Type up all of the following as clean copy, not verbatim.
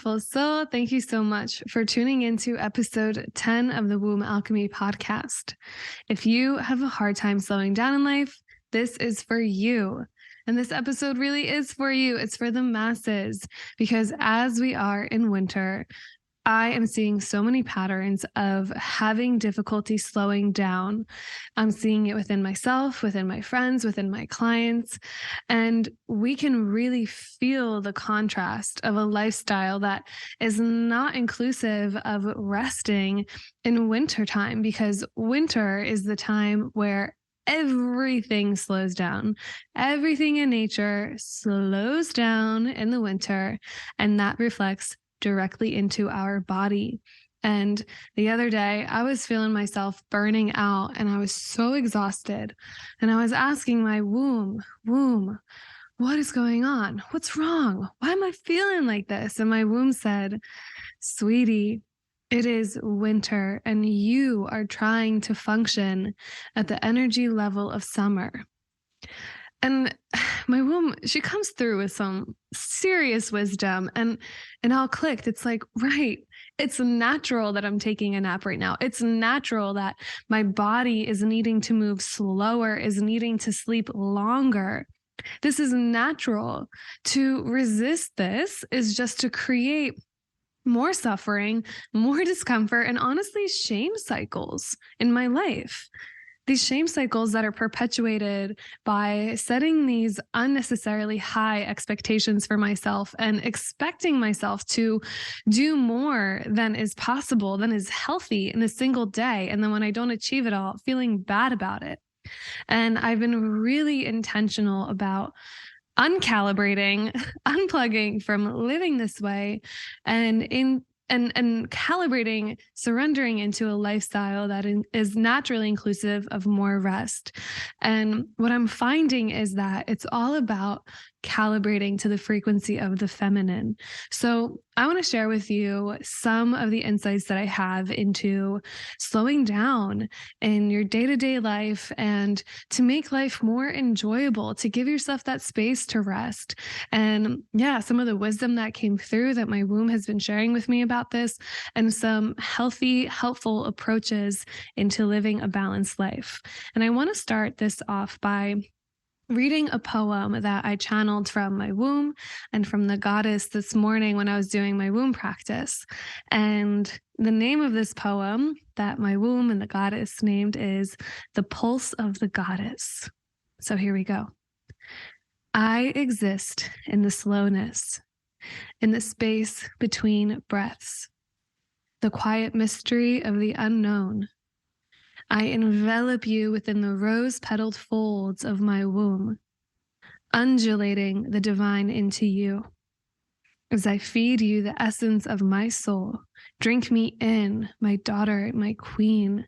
beautiful soul. Thank you so much for tuning into episode 10 of the Womb Alchemy podcast. If you have a hard time slowing down in life, this is for you. And this episode really is for you. It's for the masses, because as we are in winter, I am seeing so many patterns of having difficulty slowing down. I'm seeing it within myself, within my friends, within my clients, and we can really feel the contrast of a lifestyle that is not inclusive of resting in wintertime, because winter is the time where everything slows down. Everything in nature slows down in the winter, and that reflects directly into our body. And the other day, I was feeling myself burning out and I was so exhausted. And I was asking my womb, what is going on? What's wrong? Why am I feeling like this? And my womb said, sweetie, it is winter and you are trying to function at the energy level of summer. And my womb, she comes through with some serious wisdom, and it all clicked. It's like, right, it's natural that I'm taking a nap right now. It's natural that my body is needing to move slower, is needing to sleep longer. This is natural. To resist this is just to create more suffering, more discomfort, and honestly, shame cycles in my life. These shame cycles that are perpetuated by setting these unnecessarily high expectations for myself and expecting myself to do more than is possible, than is healthy in a single day. And then when I don't achieve it all, feeling bad about it. And I've been really intentional about uncalibrating, unplugging from living this way, and calibrating, surrendering into a lifestyle that is naturally inclusive of more rest. And what I'm finding is that it's all about calibrating to the frequency of the feminine. So I want to share with you some of the insights that I have into slowing down in your day-to-day life and to make life more enjoyable, to give yourself that space to rest. And yeah, some of the wisdom that came through that my womb has been sharing with me about this, and some healthy, helpful approaches into living a balanced life. And I want to start this off by reading a poem that I channeled from my womb and from the goddess this morning when I was doing my womb practice. And the name of this poem that my womb and the goddess named is The Pulse of the Goddess. So here we go. I exist in the slowness, in the space between breaths, the quiet mystery of the unknown. I envelop you within the rose-petaled folds of my womb, undulating the divine into you. As I feed you the essence of my soul, drink me in, my daughter, my queen.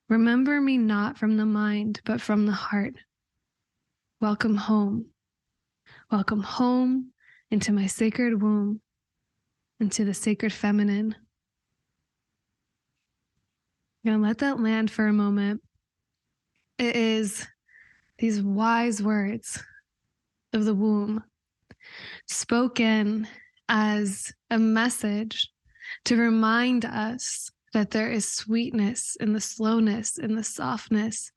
Remember me not from the mind, but from the heart. Welcome home. Welcome home into my sacred womb, into the sacred feminine. I'm going to let that land for a moment. It is these wise words of the womb spoken as a message to remind us that there is sweetness in the slowness, in the softness,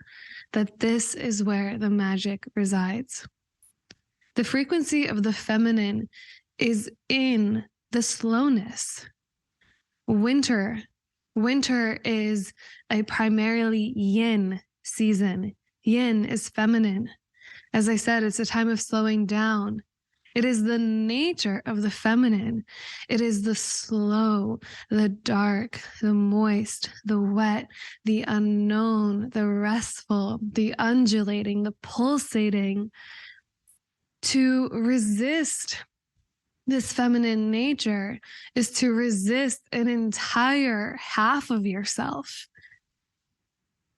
that this is where the magic resides. The frequency of the feminine is in the slowness. Winter is a primarily yin season. Yin is feminine. As I said, it's a time of slowing down. It is the nature of the feminine. It is the slow, the dark, the moist, the wet, the unknown, the restful, the undulating, the pulsating. To resist this feminine nature is to resist an entire half of yourself.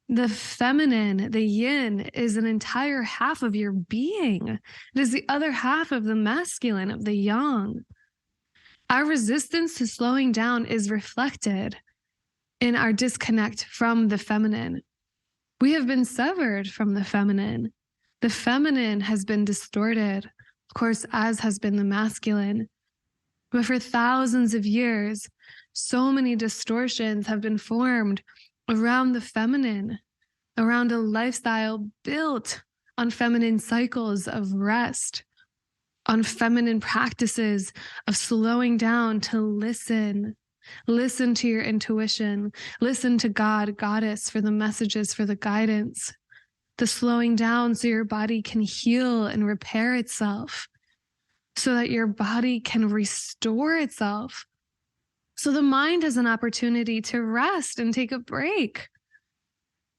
The feminine, the yin, is an entire half of your being. It is the other half of the masculine, of the yang. Our resistance to slowing down is reflected in our disconnect from the feminine. We have been severed from the feminine. The feminine has been distorted, of course, as has been the masculine. But for thousands of years, so many distortions have been formed around the feminine, around a lifestyle built on feminine cycles of rest, on feminine practices of slowing down to listen. Listen to your intuition. Listen to God, Goddess, for the messages, for the guidance. The slowing down so your body can heal and repair itself, so that your body can restore itself, so the mind has an opportunity to rest and take a break,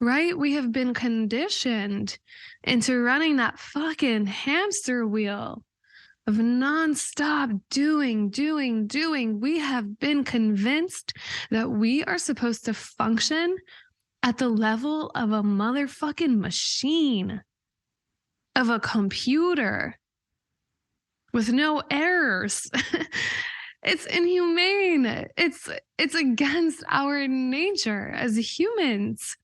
right? We have been conditioned into running that fucking hamster wheel of nonstop doing. We have been convinced that we are supposed to function at the level of a motherfucking machine, of a computer, with no errors. It's inhumane. It's against our nature as humans.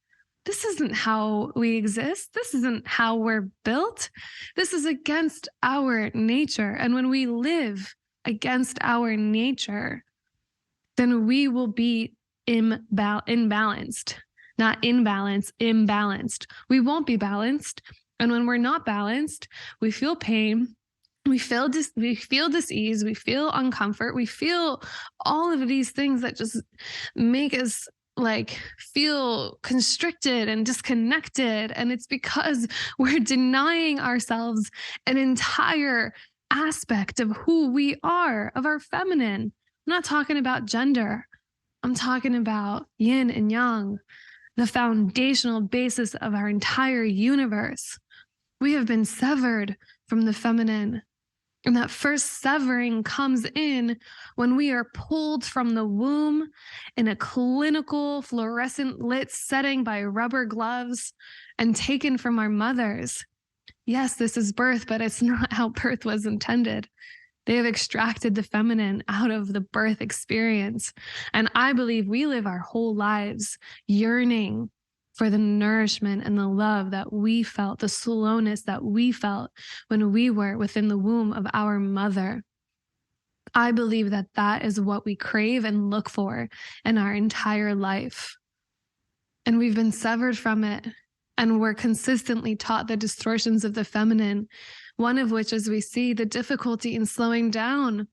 This isn't how we exist. This isn't how we're built. This is against our nature. And when we live against our nature, then we will be imbalanced. Not imbalance, imbalanced. We won't be balanced. And when we're not balanced, we feel pain. We feel dis-ease, we feel uncomfort, we feel all of these things that just make us like feel constricted and disconnected. And it's because we're denying ourselves an entire aspect of who we are, of our feminine. I'm not talking about gender. I'm talking about yin and yang, the foundational basis of our entire universe. We have been severed from the feminine. And that first severing comes in when we are pulled from the womb in a clinical fluorescent lit setting by rubber gloves and taken from our mothers. Yes, this is birth, but it's not how birth was intended. They have extracted the feminine out of the birth experience. And I believe we live our whole lives yearning for the nourishment and the love that we felt, the slowness that we felt when we were within the womb of our mother. I believe that that is what we crave and look for in our entire life. And we've been severed from it. And we're consistently taught the distortions of the feminine, one of which, as we see, the difficulty in slowing down.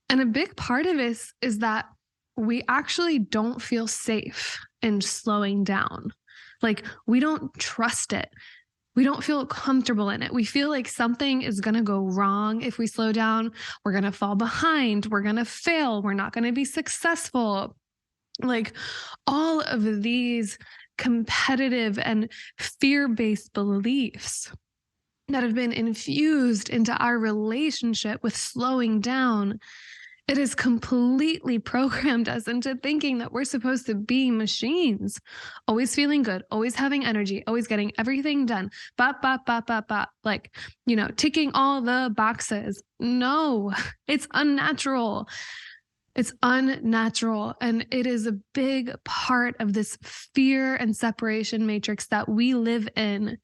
And a big part of this is that we actually don't feel safe in slowing down. Like, we don't trust it. We don't feel comfortable in it. We feel like something is going to go wrong if we slow down. We're going to fall behind. We're going to fail. We're not going to be successful. Like, all of these competitive and fear-based beliefs that have been infused into our relationship with slowing down, it has completely programmed us into thinking that we're supposed to be machines, always feeling good, always having energy, always getting everything done, like, ticking all the boxes. No, it's unnatural. It's unnatural. And it is a big part of this fear and separation matrix that we live in.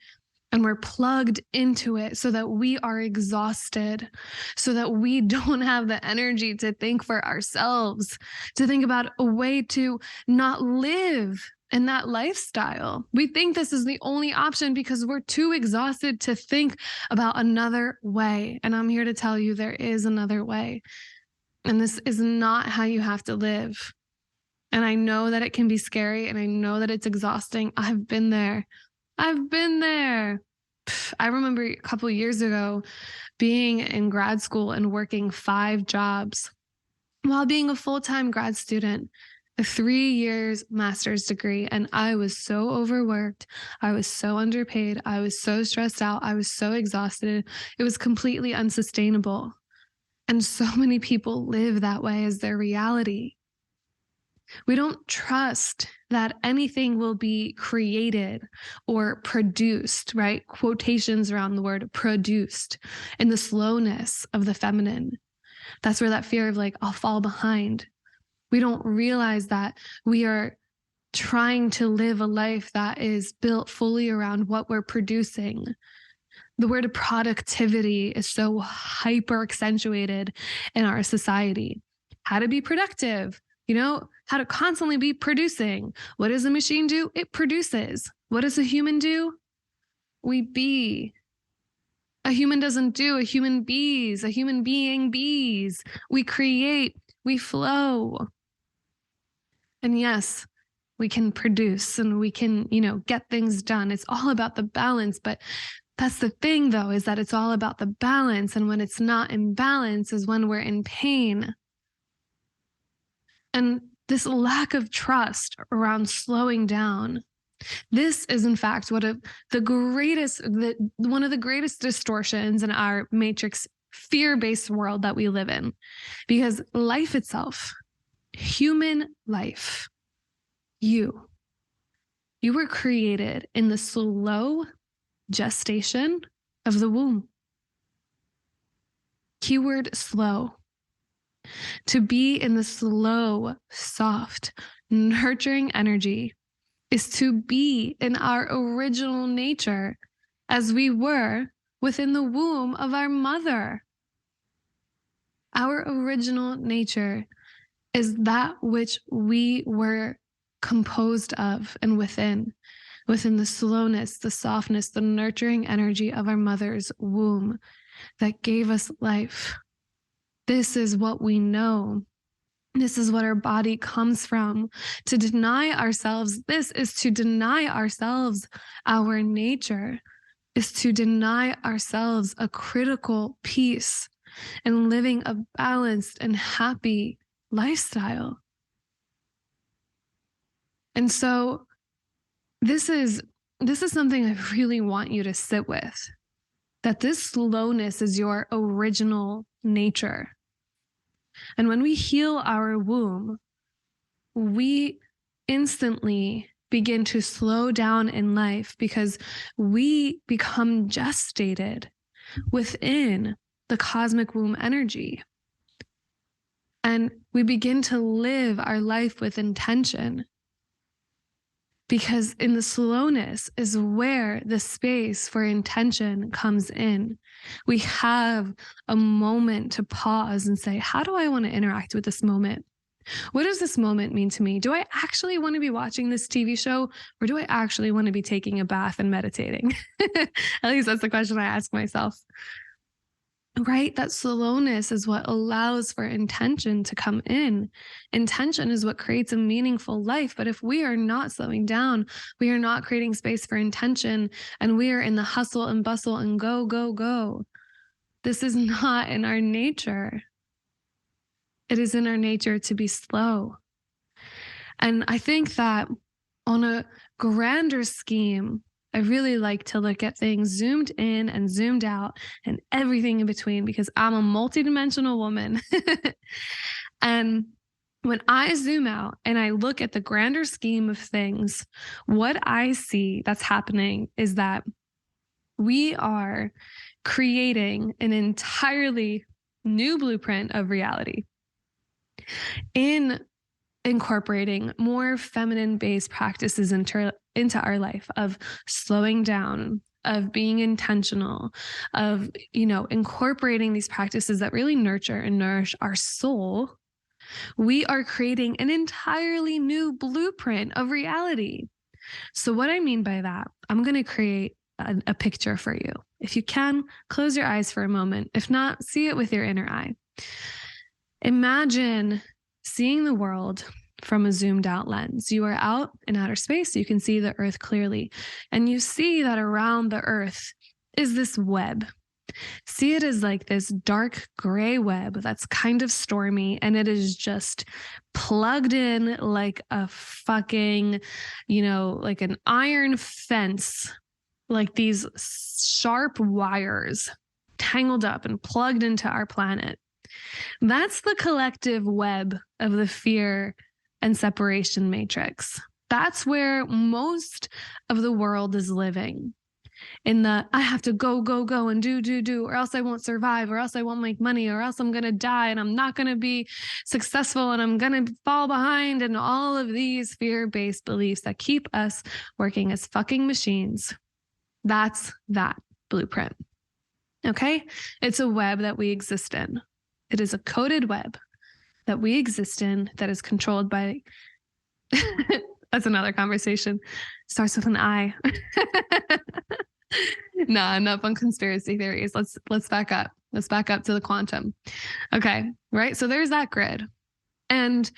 And we're plugged into it so that we are exhausted, so that we don't have the energy to think for ourselves, to think about a way to not live in that lifestyle. We think this is the only option because we're too exhausted to think about another way. And I'm here to tell you there is another way. And this is not how you have to live. And I know that it can be scary and I know that it's exhausting. I've been there. I remember a couple of years ago being in grad school and working 5 jobs while being a full-time grad student, a 3 years master's degree. And I was so overworked. I was so underpaid. I was so stressed out. I was so exhausted. It was completely unsustainable. And so many people live that way as their reality. We don't trust that anything will be created or produced, right? Quotations around the word produced in the slowness of the feminine. That's where that fear of like, I'll fall behind. We don't realize that we are trying to live a life that is built fully around what we're producing. The word productivity is so hyper accentuated in our society. How to be productive, how to constantly be producing. What does a machine do? It produces. What does a human do? We be. A human doesn't do, a human bees, a human being bees. We create, we flow. And yes, we can produce and we can, get things done. It's all about the balance. But that's the thing, though, is that it's all about the balance. And when it's not in balance is when we're in pain. And this lack of trust around slowing down, this is, in fact, one of the greatest distortions in our matrix fear-based world that we live in. Because life itself, human life, you were created in the slow gestation of the womb. Keyword slow. To be in the slow, soft, nurturing energy is to be in our original nature as we were within the womb of our mother. Our original nature is that which we were composed of and within the slowness, the softness, the nurturing energy of our mother's womb that gave us life. This is what we know. This is what our body comes from. To deny ourselves, this is to deny ourselves our nature, is to deny ourselves a critical piece and living a balanced and happy lifestyle. And so this is something I really want you to sit with, that this slowness is your original nature. And when we heal our womb, we instantly begin to slow down in life because we become gestated within the cosmic womb energy. And we begin to live our life with intention. Because in the slowness is where the space for intention comes in. We have a moment to pause and say, how do I want to interact with this moment? What does this moment mean to me? Do I actually want to be watching this TV show, or do I actually want to be taking a bath and meditating? At least that's the question I ask myself. Right? That slowness is what allows for intention to come in. Intention is what creates a meaningful life. But if we are not slowing down, we are not creating space for intention, and we are in the hustle and bustle and go, go, go. This is not in our nature. It is in our nature to be slow. And I think that on a grander scheme, I really like to look at things zoomed in and zoomed out and everything in between, because I'm a multidimensional woman. And when I zoom out and I look at the grander scheme of things, what I see that's happening is that we are creating an entirely new blueprint of reality in incorporating more feminine-based practices into our life, of slowing down, of being intentional, of, incorporating these practices that really nurture and nourish our soul. We are creating an entirely new blueprint of reality. So what I mean by that, I'm going to create a picture for you. If you can, close your eyes for a moment. If not, see it with your inner eye. Imagine seeing the world from a zoomed out lens. You are out in outer space. You can see the earth clearly. And you see that around the earth is this web. See it as like this dark gray web that's kind of stormy, and it is just plugged in like a fucking, like an iron fence, like these sharp wires tangled up and plugged into our planet. That's the collective web of the fear and separation matrix. That's where most of the world is living. In the, I have to go, go, go and do, or else I won't survive, or else I won't make money, or else I'm going to die and I'm not going to be successful and I'm going to fall behind, and all of these fear-based beliefs that keep us working as fucking machines. That's that blueprint. Okay? It's a web that we exist in. It is a coded web that we exist in that is controlled by that's another conversation. Starts with an I. Nah, enough on conspiracy theories. Let's back up. Let's back up to the quantum. Okay, right? So there's that grid. And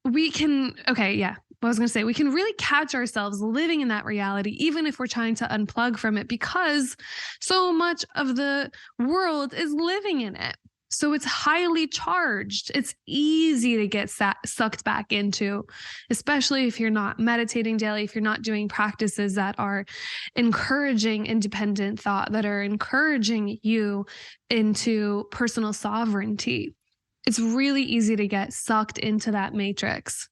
we can really catch ourselves living in that reality, even if we're trying to unplug from it, because so much of the world is living in it. So it's highly charged. It's easy to get sucked back into, especially if you're not meditating daily, if you're not doing practices that are encouraging independent thought, that are encouraging you into personal sovereignty. It's really easy to get sucked into that matrix.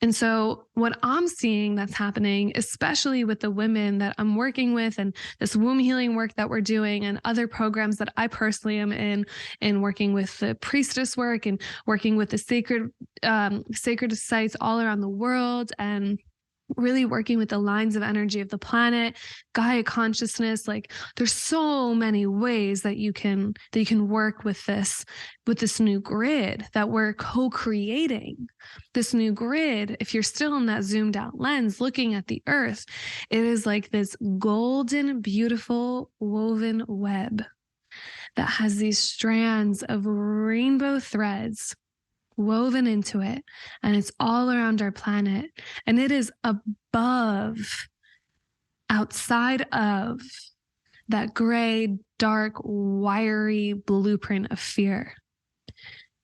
And so what I'm seeing that's happening, especially with the women that I'm working with and this womb healing work that we're doing and other programs that I personally am in working with the priestess work and working with the sacred sites all around the world, and really working with the lines of energy of the planet, Gaia consciousness. Like, there's so many ways that you can work with this new grid that we're co-creating. This new grid, if you're still in that zoomed out lens looking at the earth, it is like this golden, beautiful woven web that has these strands of rainbow threads woven into it, and it's all around our planet, and it is outside of that gray, dark, wiry blueprint of fear.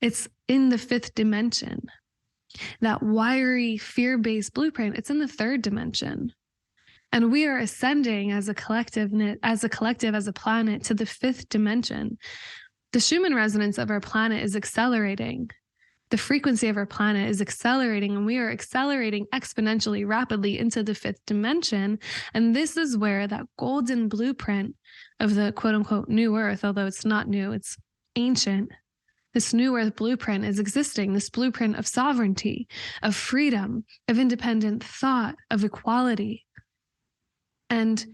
It's in the 5th dimension. That wiry, fear-based blueprint, it's in the 3rd dimension. And we are ascending as a collective, as a planet, to the 5th dimension. The Schumann resonance of our planet is accelerating. The frequency of our planet is accelerating, and we are accelerating exponentially rapidly into the 5th dimension. And this is where that golden blueprint of the quote unquote new earth, although it's not new, it's ancient. This new earth blueprint is existing, this blueprint of sovereignty, of freedom, of independent thought, of equality. And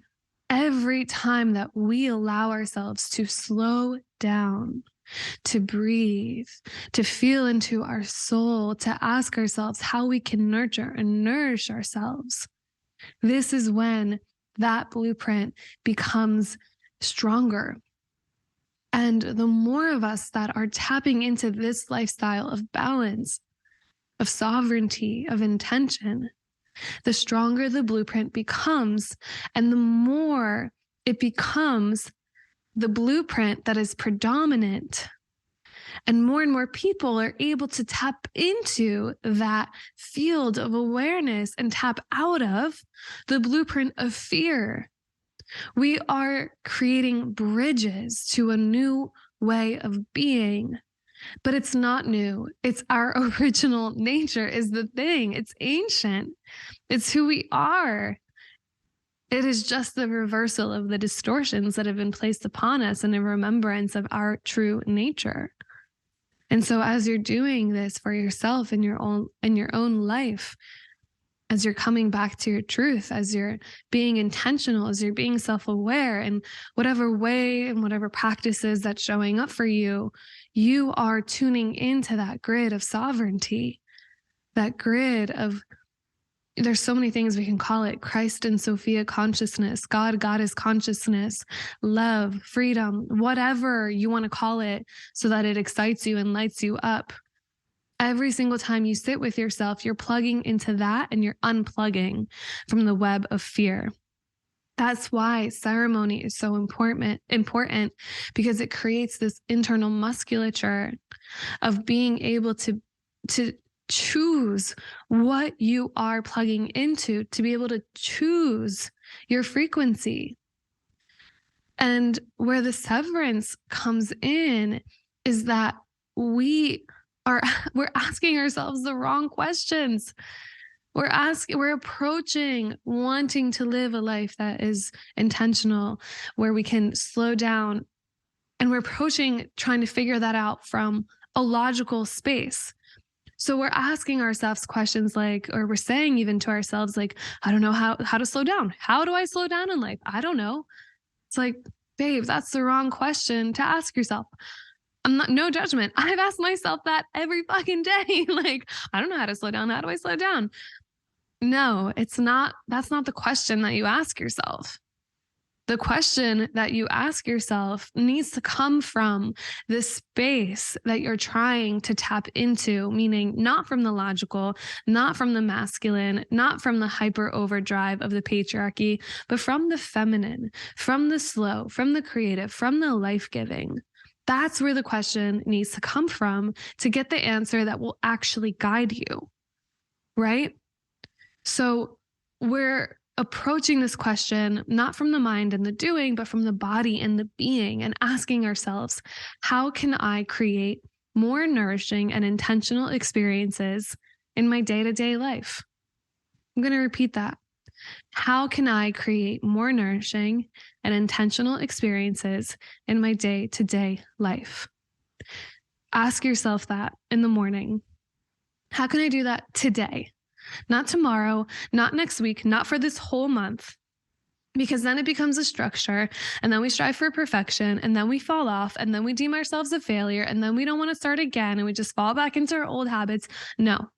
every time that we allow ourselves to slow down, to breathe, to feel into our soul, to ask ourselves how we can nurture and nourish ourselves, this is when that blueprint becomes stronger. And the more of us that are tapping into this lifestyle of balance, of sovereignty, of intention, the stronger the blueprint becomes, and the more it becomes the blueprint that is predominant. And more people are able to tap into that field of awareness and tap out of the blueprint of fear. We are creating bridges to a new way of being, but it's not new. It's our original nature is the thing. It's ancient. It's who we are. It is just the reversal of the distortions that have been placed upon us in a remembrance of our true nature. And so as you're doing this for yourself in your own life, as you're coming back to your truth, as you're being intentional, as you're being self-aware in whatever way and whatever practices that's showing up for you, you are tuning into that grid of sovereignty, that grid of, there's so many things we can call it: Christ and Sofiya consciousness, Goddess consciousness, love, freedom, whatever you want to call it, so that it excites you and lights you up. Every single time you sit with yourself, you're plugging into that and you're unplugging from the web of fear. That's why ceremony is so important, because it creates this internal musculature of being able to choose what you are plugging into, to be able to choose your frequency. And where the severance comes in is that we're asking ourselves the wrong questions. We're approaching wanting to live a life that is intentional, where we can slow down, and we're approaching trying to figure that out from a logical space. So we're asking ourselves questions like, or we're saying even to ourselves, like, I don't know how to slow down. How do I slow down in life? I don't know. It's like, babe, that's the wrong question to ask yourself. No judgment. I've asked myself that every fucking day. Like, I don't know how to slow down. How do I slow down? No, it's not. That's not the question that you ask yourself. The question that you ask yourself needs to come from the space that you're trying to tap into, meaning not from the logical, not from the masculine, not from the hyper overdrive of the patriarchy, but from the feminine, from the slow, from the creative, from the life-giving. That's where the question needs to come from to get the answer that will actually guide you, right? So we're approaching this question not from the mind and the doing, but from the body and the being, and asking ourselves, how can I create more nourishing and intentional experiences in my day-to-day life? I'm going to repeat that. How can I create more nourishing and intentional experiences in my day-to-day life? Ask yourself that in the morning. How can I do that today? Not tomorrow, not next week, not for this whole month, because then it becomes a structure, and then we strive for perfection, and then we fall off, and then we deem ourselves a failure, and then we don't want to start again, and we just fall back into our old habits. No,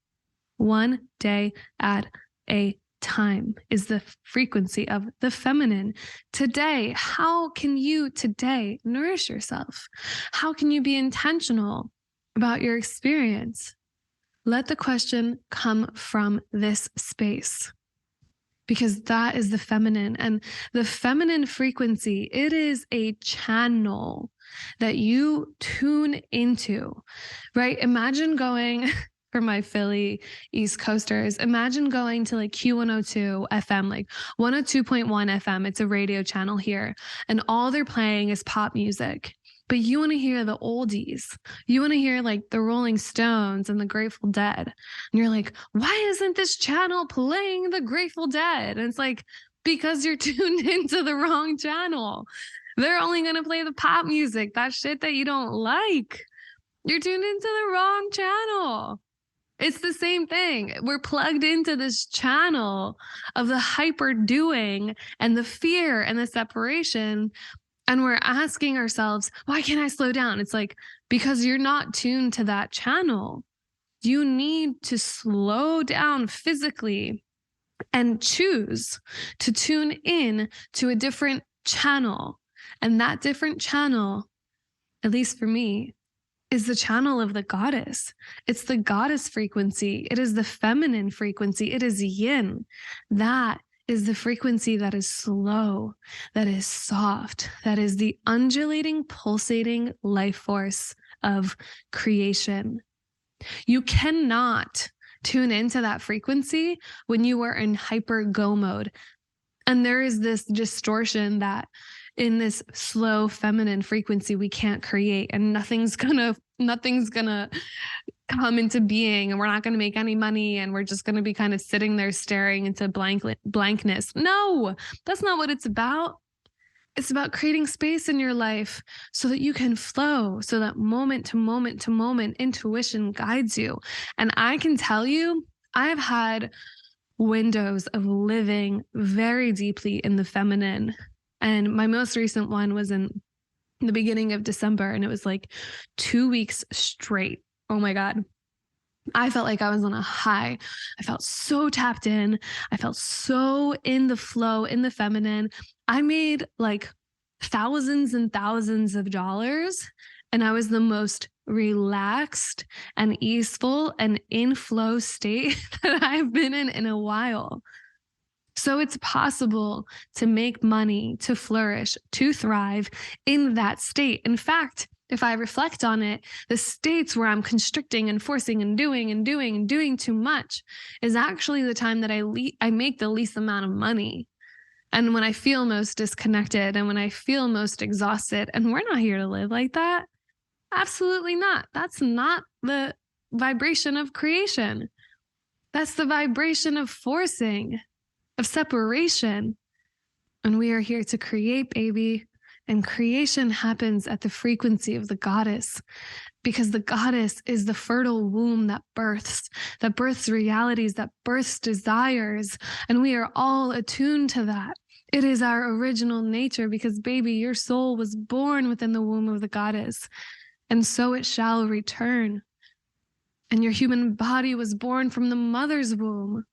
one day at a time is the frequency of the feminine. Today, how can you today nourish yourself? How can you be intentional about your experience? Let the question come from this space, because that is the feminine. And the feminine frequency, it is a channel that you tune into, right? Imagine going, for my Philly East Coasters, imagine going to like Q102 FM, like 102.1 FM. It's a radio channel here, and all they're playing is pop music. But you want to hear the oldies. You want to hear like the Rolling Stones and the Grateful Dead. And you're like, why isn't this channel playing the Grateful Dead? And it's like, because you're tuned into the wrong channel. They're only going to play the pop music, that shit that you don't like. You're tuned into the wrong channel. It's the same thing. We're plugged into this channel of the hyper doing and the fear and the separation. And we're asking ourselves, why can't I slow down? It's like, because you're not tuned to that channel. You need to slow down physically and choose to tune in to a different channel. And that different channel, at least for me, is the channel of the goddess. It's the goddess frequency. It is the feminine frequency. It is yin. That is the frequency that is slow, that is soft, that is the undulating, pulsating life force of creation. You cannot tune into that frequency when you are in hyper go mode. And there is this distortion that in this slow feminine frequency we can't create, and nothing's gonna come into being, and we're not going to make any money, and we're just going to be kind of sitting there staring into blankness. No, that's not what it's about. It's about creating space in your life so that you can flow, so that moment to moment to moment intuition guides you. And I can tell you, I've had windows of living very deeply in the feminine. And my most recent one was in the beginning of December, and it was like 2 weeks straight. Oh my God. I felt like I was on a high. I felt so tapped in. I felt so in the flow, in the feminine. I made like thousands and thousands of dollars, and I was the most relaxed and easeful and in flow state that I've been in a while. So it's possible to make money, to flourish, to thrive in that state. In fact, if I reflect on it, the states where I'm constricting and forcing and doing too much is actually the time that I make the least amount of money. And when I feel most disconnected and when I feel most exhausted, and we're not here to live like that. Absolutely not. That's not the vibration of creation. That's the vibration of forcing, of separation. And we are here to create, baby. And creation happens at the frequency of the goddess, because the goddess is the fertile womb that births realities, that births desires. And we are all attuned to that. It is our original nature because, baby, your soul was born within the womb of the goddess, and so it shall return. And your human body was born from the mother's womb.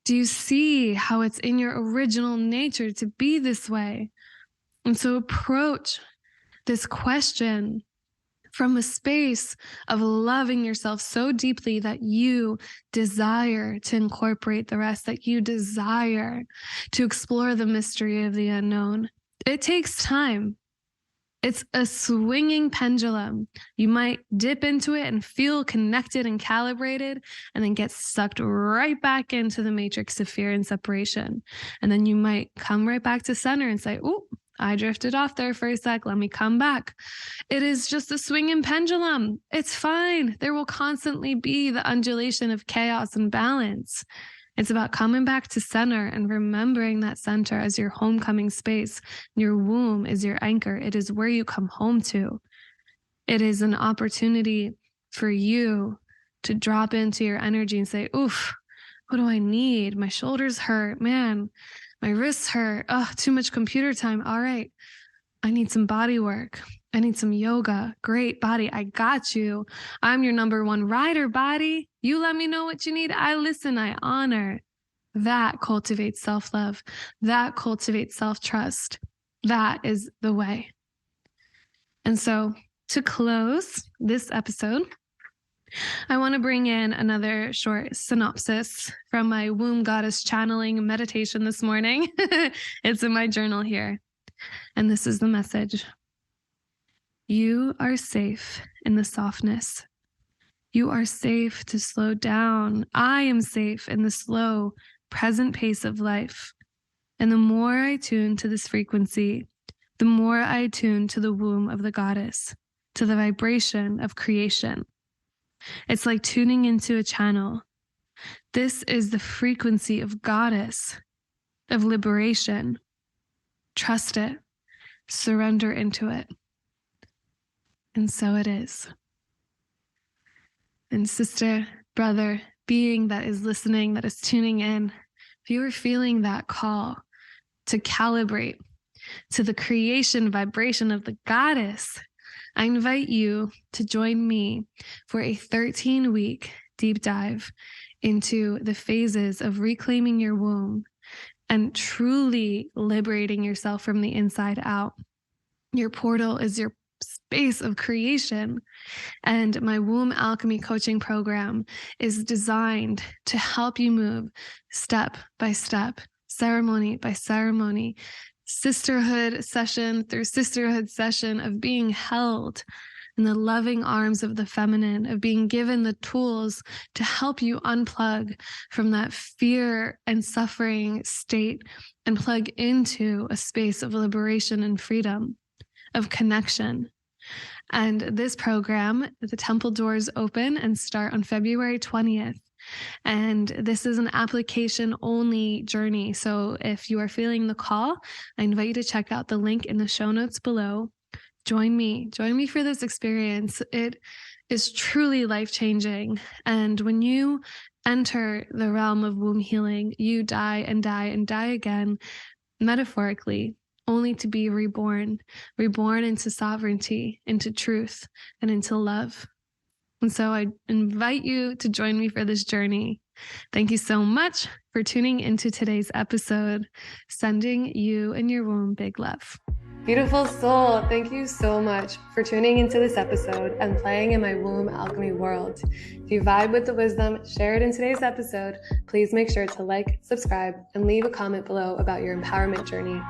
Do you see how it's in your original nature to be this way? And so approach this question from a space of loving yourself so deeply that you desire to incorporate the rest, that you desire to explore the mystery of the unknown. It takes time. It's a swinging pendulum. You might dip into it and feel connected and calibrated, and then get sucked right back into the matrix of fear and separation. And then you might come right back to center and say, "Ooh, I drifted off there for a sec. Let me come back." It is just a swinging pendulum. It's fine. There will constantly be the undulation of chaos and balance. It's about coming back to center and remembering that center as your homecoming space. Your womb is your anchor. It is where you come home to. It is an opportunity for you to drop into your energy and say, "Oof, what do I need? My shoulders hurt, man. My wrists hurt. Oh, too much computer time. All right. I need some body work. I need some yoga. Great, body. I got you. I'm your number one rider, body. You let me know what you need. I listen. I honor." That cultivates self-love. That cultivates self-trust. That is the way. And so to close this episode, I want to bring in another short synopsis from my womb goddess channeling meditation this morning. It's in my journal here. And this is the message. You are safe in the softness. You are safe to slow down. I am safe in the slow, present pace of life. And the more I tune to this frequency, the more I tune to the womb of the goddess, to the vibration of creation. It's like tuning into a channel. This is the frequency of goddess, of liberation. Trust it. Surrender into it. And so it is. And sister, brother, being that is listening, that is tuning in, if you are feeling that call to calibrate to the creation vibration of the goddess, I invite you to join me for a 13-week deep dive into the phases of reclaiming your womb and truly liberating yourself from the inside out. Your portal is your space of creation. And my womb alchemy coaching program is designed to help you move step by step, ceremony by ceremony, sisterhood session through sisterhood session of being held in the loving arms of the feminine, of being given the tools to help you unplug from that fear and suffering state and plug into a space of liberation and freedom, of connection. And this program, the temple doors open and start on February 20th. And this is an application only journey. So if you are feeling the call, I invite you to check out the link in the show notes below. Join me for this experience. It is truly life-changing. And when you enter the realm of womb healing, you die and die and die again, metaphorically, only to be reborn into sovereignty, into truth, and into love. And so I invite you to join me for this journey. Thank you so much for tuning into today's episode. Sending you and your womb big love. Beautiful soul, thank you so much for tuning into this episode and playing in my womb alchemy world. If you vibe with the wisdom shared in today's episode, please make sure to like, subscribe, and leave a comment below about your empowerment journey.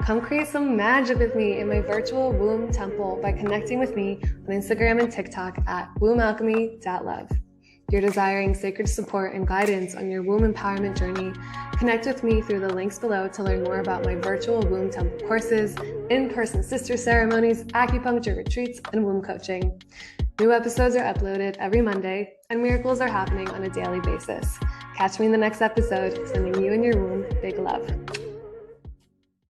Come create some magic with me in my virtual womb temple by connecting with me on Instagram and TikTok at wombalchemy.love. If you're desiring sacred support and guidance on your womb empowerment journey, connect with me through the links below to learn more about my virtual womb temple courses, in-person sister ceremonies, acupuncture retreats, and womb coaching. New episodes are uploaded every Monday, and miracles are happening on a daily basis. Catch me in the next episode, sending you and your womb big love.